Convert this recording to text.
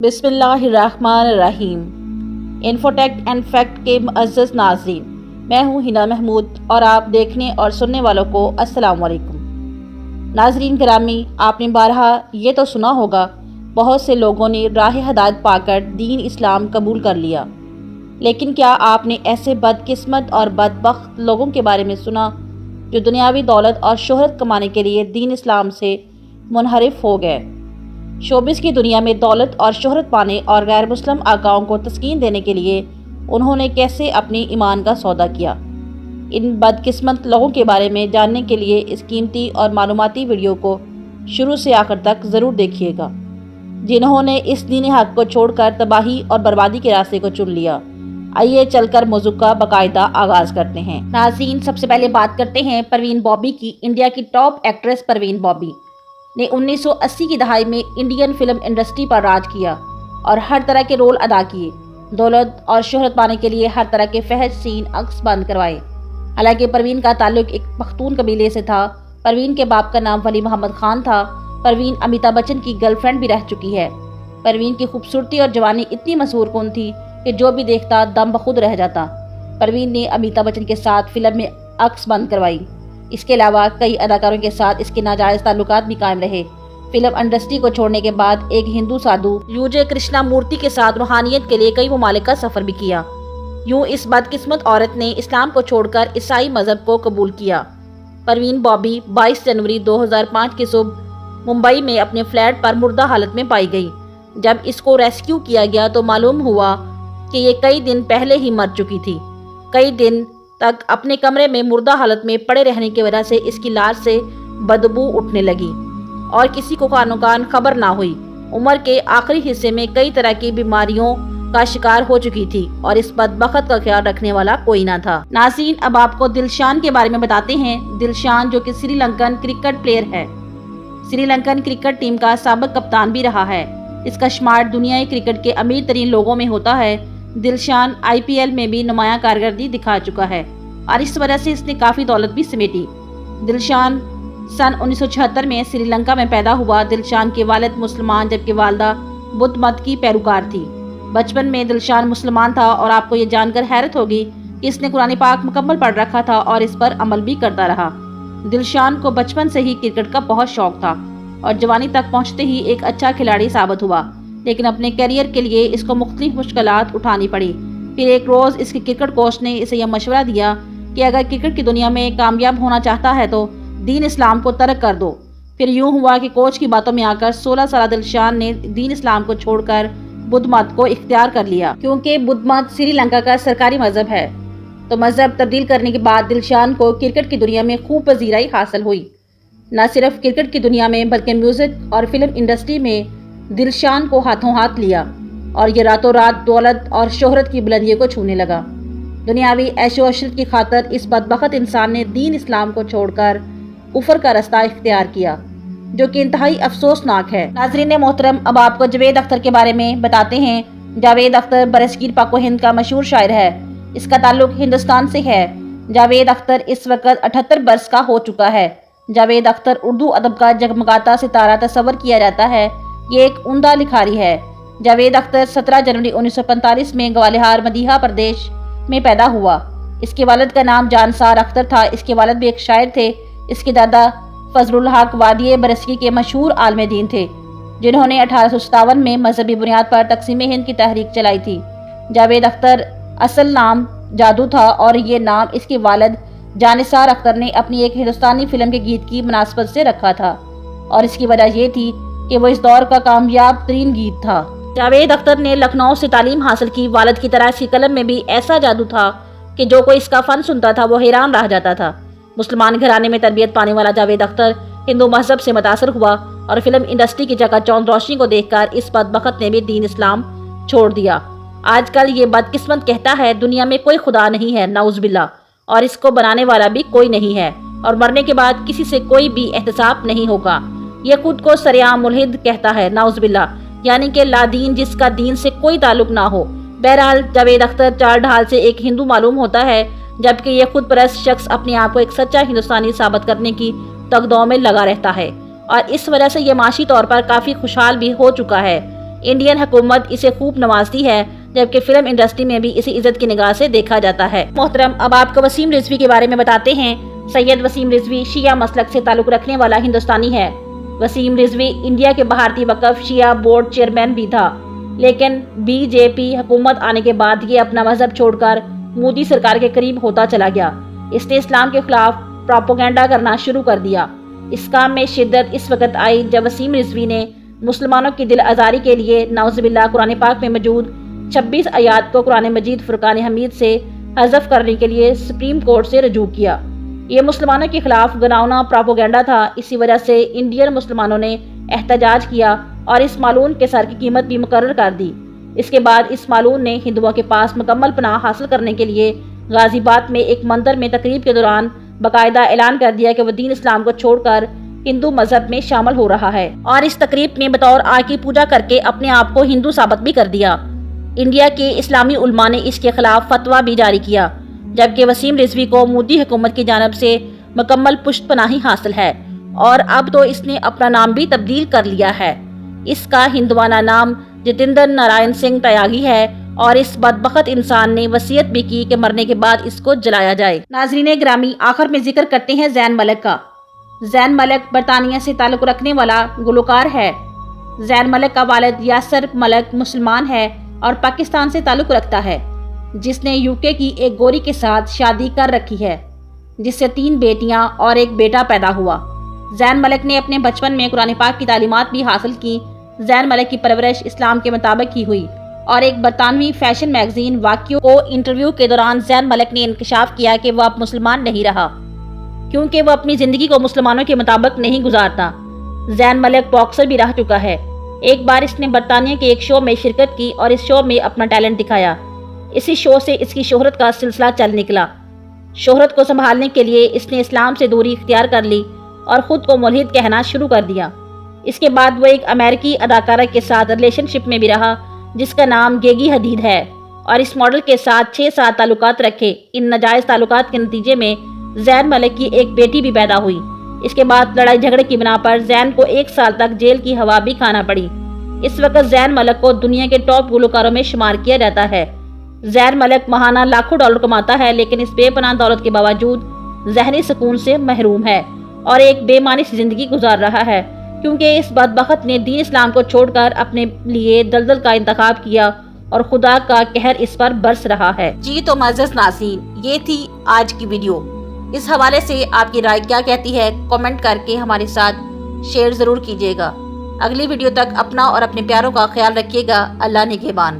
بسم اللہ الرحمن الرحیم۔ انفوٹیک اینڈ فیکٹ کے معزز ناظرین، میں ہوں ہنا محمود اور آپ دیکھنے اور سننے والوں کو السلام علیکم۔ ناظرین گرامی، آپ نے بارہا یہ تو سنا ہوگا، بہت سے لوگوں نے راہ ہدایت پا کر دین اسلام قبول کر لیا، لیکن کیا آپ نے ایسے بدقسمت اور بدبخت لوگوں کے بارے میں سنا جو دنیاوی دولت اور شہرت کمانے کے لیے دین اسلام سے منحرف ہو گئے؟ شوبز کی دنیا میں دولت اور شہرت پانے اور غیر مسلم آقاؤں کو تسکین دینے کے لیے انہوں نے کیسے اپنی ایمان کا سودا کیا؟ ان بدقسمت لوگوں کے بارے میں جاننے کے لیے اس قیمتی اور معلوماتی ویڈیو کو شروع سے آخر تک ضرور دیکھیے گا، جنہوں نے اس دین حق کو چھوڑ کر تباہی اور بربادی کے راستے کو چن لیا۔ آئیے چل کر موضوع کا باقاعدہ آغاز کرتے ہیں۔ ناظرین، سب سے پہلے بات کرتے ہیں پروین بابی کی۔ انڈیا کی ٹاپ ایکٹریس پروین بابی نے 1980 کی دہائی میں انڈین فلم انڈسٹری پر راج کیا اور ہر طرح کے رول ادا کیے۔ دولت اور شہرت پانے کے لیے ہر طرح کے فحش سین عکس بند کروائے۔ حالانکہ پروین کا تعلق ایک پختون قبیلے سے تھا۔ پروین کے باپ کا نام ولی محمد خان تھا۔ پروین امیتابھ بچن کی گرل فرینڈ بھی رہ چکی ہے۔ پروین کی خوبصورتی اور جوانی اتنی مسحور کن تھی کہ جو بھی دیکھتا دم بخود رہ جاتا۔ پروین نے امیتابھ بچن کے ساتھ فلم میں عکس بند کروائی۔ اس کے علاوہ کئی اداکاروں کے ساتھ اس کے ناجائز تعلقات بھی قائم رہے۔ فلم انڈسٹری کو چھوڑنے کے بعد ایک ہندو سادھو یوجے کرشنا مورتی کے ساتھ روحانیت کے لیے کئی ممالک کا سفر بھی کیا۔ یوں اس بدقسمت عورت نے اسلام کو چھوڑ کر عیسائی مذہب کو قبول کیا۔ پروین بابی 22 جنوری 2005 کی صبح ممبئی میں اپنے فلیٹ پر مردہ حالت میں پائی گئی۔ جب اس کو ریسکیو کیا گیا تو معلوم ہوا کہ یہ کئی دن پہلے ہی مر چکی تھی۔ کئی دن تک اپنے کمرے میں مردہ حالت میں پڑے رہنے کی وجہ سے اس کی لاش سے بدبو اٹھنے لگی اور کسی کو کانو کان خبر نہ ہوئی۔ عمر کے آخری حصے میں کئی طرح کی بیماریوں کا شکار ہو چکی تھی اور اس بدبخت کا خیال رکھنے والا کوئی نہ تھا۔ ناظرین، اب آپ کو دلشان کے بارے میں بتاتے ہیں۔ دلشان جو کہ سری لنکن کرکٹ پلیئر ہے، سری لنکن کرکٹ ٹیم کا سابق کپتان بھی رہا ہے۔ اس کا شمار دنیائی کرکٹ کے امیر ترین لوگوں میں ہوتا ہے۔ دلشان IPL میں بھی نمایاں کارکردگی دکھا چکا ہے اور اس وجہ سے اس نے کافی دولت بھی سمیٹی۔ دلشان سن 1976 میں سری لنکا میں پیدا ہوا۔ دلشان کے والد مسلمان جبکہ والدہ بدھ مت کی پیروکار تھی۔ بچپن میں دلشان مسلمان تھا اور آپ کو یہ جان کر حیرت ہوگی کہ اس نے قرآن پاک مکمل پڑھ رکھا تھا اور اس پر عمل بھی کرتا رہا۔ دلشان کو بچپن سے ہی کرکٹ کا بہت شوق تھا اور جوانی تک پہنچتے ہی ایک اچھا کھلاڑی ثابت ہوا، لیکن اپنے کیریئر کے لیے اس کو مختلف مشکلات اٹھانی پڑی۔ پھر ایک روز اس کے کرکٹ کوچ نے اسے یہ مشورہ دیا کہ اگر کرکٹ کی دنیا میں کامیاب ہونا چاہتا ہے تو دین اسلام کو ترک کر دو۔ پھر یوں ہوا کہ کوچ کی باتوں میں آ کر 16 سالہ دلشان نے دین اسلام کو چھوڑ کر بدھ مت کو اختیار کر لیا۔ کیونکہ بدھ مت سری لنکا کا سرکاری مذہب ہے، تو مذہب تبدیل کرنے کے بعد دلشان کو کرکٹ کی دنیا میں خوب پذیرائی حاصل ہوئی۔ نہ صرف کرکٹ کی دنیا میں بلکہ میوزک اور فلم انڈسٹری میں دلشان کو ہاتھوں ہاتھ لیا اور یہ راتوں رات دولت اور شہرت کی بلندیوں کو چھونے لگا۔ دنیاوی عیش و عشرت کی خاطر اس بدبخت انسان نے دین اسلام کو چھوڑ کر کفر کا رستہ اختیار کیا، جو کہ انتہائی افسوسناک ہے۔ ناظرین محترم، اب آپ کو جاوید اختر کے بارے میں بتاتے ہیں۔ جاوید اختر برصغیر پاک و ہند کا مشہور شاعر ہے۔ اس کا تعلق ہندوستان سے ہے۔ جاوید اختر اس وقت 78 برس کا ہو چکا ہے۔ جاوید اختر اردو ادب کا جگمگاتا ستارہ تصور کیا جاتا ہے۔ یہ ایک عمدہ لکھاری ہے۔ جاوید اختر 17 جنوری 1945 میں گوالیار مدھیہ پردیش میں پیدا ہوا۔ اس کے والد کا نام جانسار اختر تھا۔ اس کے والد بھی ایک شاعر تھے۔ اس کے دادا فضل الحق وادی برصغیر کے مشہور عالم دین تھے، جنہوں نے 1857 میں مذہبی بنیاد پر تقسیم ہند کی تحریک چلائی تھی۔ جاوید اختر اصل نام جادو تھا اور یہ نام اس کے والد جانسار اختر نے اپنی ایک ہندوستانی فلم کے گیت کی مناسبت سے رکھا تھا، اور اس کی وجہ یہ تھی کہ وہ اس دور کا کامیاب ترین گیت تھا۔ جاوید اختر نے لکھنؤ سے تعلیم حاصل کی۔ والد کی طرح اس کی قلم میں بھی ایسا جادو تھا کہ جو کوئی اس کا فن سنتا تھا وہ حیران رہ جاتا تھا۔ مسلمان گھرانے میں تربیت پانے والا جاوید اختر ہندو مذہب سے متاثر ہوا اور فلم انڈسٹری کی جگہ چوند روشنی کو دیکھ کر اس بدبخت نے بھی دین اسلام چھوڑ دیا۔ آج کل یہ بدقسمت کہتا ہے دنیا میں کوئی خدا نہیں ہے، نعوذ باللہ، اور اس کو بنانے والا بھی کوئی نہیں ہے، اور مرنے کے بعد کسی سے کوئی بھی احتساب نہیں ہوگا۔ یہ خود کو سرعام ملحد کہتا ہے، نعوذ باللہ، یعنی کہ لا دین، جس کا دین سے کوئی تعلق نہ ہو۔ بہرحال جاوید اختر چار ڈھال سے ایک ہندو معلوم ہوتا ہے، جبکہ یہ خود پرست شخص اپنے آپ کو ایک سچا ہندوستانی ثابت کرنے کی تگدو میں لگا رہتا ہے، اور اس وجہ سے یہ معاشی طور پر کافی خوشحال بھی ہو چکا ہے۔ انڈین حکومت اسے خوب نوازتی ہے، جبکہ فلم انڈسٹری میں بھی اسے عزت کی نگاہ سے دیکھا جاتا ہے۔ محترم، اب آپ کو وسیم رضوی کے بارے میں بتاتے ہیں۔ سید وسیم رضوی شیعہ مسلک سے تعلق رکھنے والا ہندوستانی ہے۔ وسیم رضوی انڈیا کے بھارتی وقف شیعہ بورڈ چیئرمین بھی تھا، لیکن بی جے پی حکومت آنے کے بعد یہ اپنا مذہب چھوڑ کر مودی سرکار کے قریب ہوتا چلا گیا۔ اس نے اسلام کے خلاف پروپیگنڈا کرنا شروع کر دیا۔ اس کام میں شدت اس وقت آئی جب وسیم رضوی نے مسلمانوں کی دل آزاری کے لیے نعوذ باللہ قرآن پاک میں موجود 26 آیات کو قرآن مجید فرقان حمید سے حذف کرنے کے لیے سپریم کورٹ سے رجوع کیا۔ یہ مسلمانوں کے خلاف گناؤنا پروپیگنڈا تھا۔ اسی وجہ سے انڈین مسلمانوں نے احتجاج کیا اور اس معلوم کے سر کی قیمت بھی مقرر کر دی۔ اس کے بعد اس معلوم نے ہندوؤں کے پاس مکمل پناہ حاصل کرنے کے لیے غازی آباد میں ایک مندر میں تقریب کے دوران باقاعدہ اعلان کر دیا کہ وہ دین اسلام کو چھوڑ کر ہندو مذہب میں شامل ہو رہا ہے، اور اس تقریب میں بطور آگ کی پوجا کر کے اپنے آپ کو ہندو ثابت بھی کر دیا۔ انڈیا کے اسلامی علماء نے اس کے خلاف فتویٰ بھی جاری کیا، جبکہ وسیم رضوی کو مودی حکومت کی جانب سے مکمل پشت پناہی حاصل ہے، اور اب تو اس نے اپنا نام بھی تبدیل کر لیا ہے۔ اس کا ہندوانہ نام جتیندر نارائن سنگھ تیاگی ہے، اور اس بدبخت انسان نے وصیت بھی کی کہ مرنے کے بعد اس کو جلایا جائے۔ ناظرین گرامی، آخر میں ذکر کرتے ہیں زین ملک کا۔ زین ملک برطانیہ سے تعلق رکھنے والا گلوکار ہے۔ زین ملک کا والد یاسر ملک مسلمان ہے اور پاکستان سے تعلق رکھتا ہے، جس نے UK کی ایک گوری کے ساتھ شادی کر رکھی ہے، جس سے 3 بیٹیاں اور ایک بیٹا پیدا ہوا۔ زین ملک نے اپنے بچپن میں قرآن پاک کی تعلیمات بھی حاصل کی۔ زین ملک کی پرورش اسلام کے مطابق ہی ہوئی، اور ایک برطانوی فیشن میگزین واقعوں کو انٹرویو کے دوران زین ملک نے انکشاف کیا کہ وہ اب مسلمان نہیں رہا، کیونکہ وہ اپنی زندگی کو مسلمانوں کے مطابق نہیں گزارتا۔ زین ملک باکسر بھی رہ چکا ہے۔ ایک بار اس نے برطانیہ کے ایک شو میں شرکت کی اور اس شو میں اپنا ٹیلنٹ دکھایا۔ اسی شو سے اس کی شہرت کا سلسلہ چل نکلا۔ شہرت کو سنبھالنے کے لیے اس نے اسلام سے دوری اختیار کر لی اور خود کو ملحد کہنا شروع کر دیا۔ اس کے بعد وہ ایک امریکی اداکارہ کے ساتھ ریلیشن شپ میں بھی رہا، جس کا نام گیگی حدید ہے، اور اس ماڈل کے ساتھ 6 تعلقات رکھے۔ ان ناجائز تعلقات کے نتیجے میں زین ملک کی ایک بیٹی بھی پیدا ہوئی۔ اس کے بعد لڑائی جھگڑے کی بنا پر زین کو 1 سال تک جیل کی ہوا بھی کھانا پڑی۔ اس وقت زین ملک کو دنیا کے ٹاپ گلوکاروں میں شمار کیا جاتا ہے۔ زین ملک ماہانہ لاکھوں ڈالر کماتا ہے، لیکن اس بے پناہ دولت کے باوجود ذہنی سکون سے محروم ہے اور ایک بے معنی سی زندگی گزار رہا ہے، کیونکہ اس بدبخت نے دین اسلام کو چھوڑ کر اپنے لیے دلدل کا انتخاب کیا اور خدا کا قہر اس پر برس رہا ہے۔ جی تو معزز ناظرین، یہ تھی آج کی ویڈیو۔ اس حوالے سے آپ کی رائے کیا کہتی ہے؟ کامنٹ کر کے ہمارے ساتھ شیئر ضرور کیجیے گا۔ اگلی ویڈیو تک اپنا اور اپنے پیاروں کا خیال رکھیے گا۔ اللہ نگہبان۔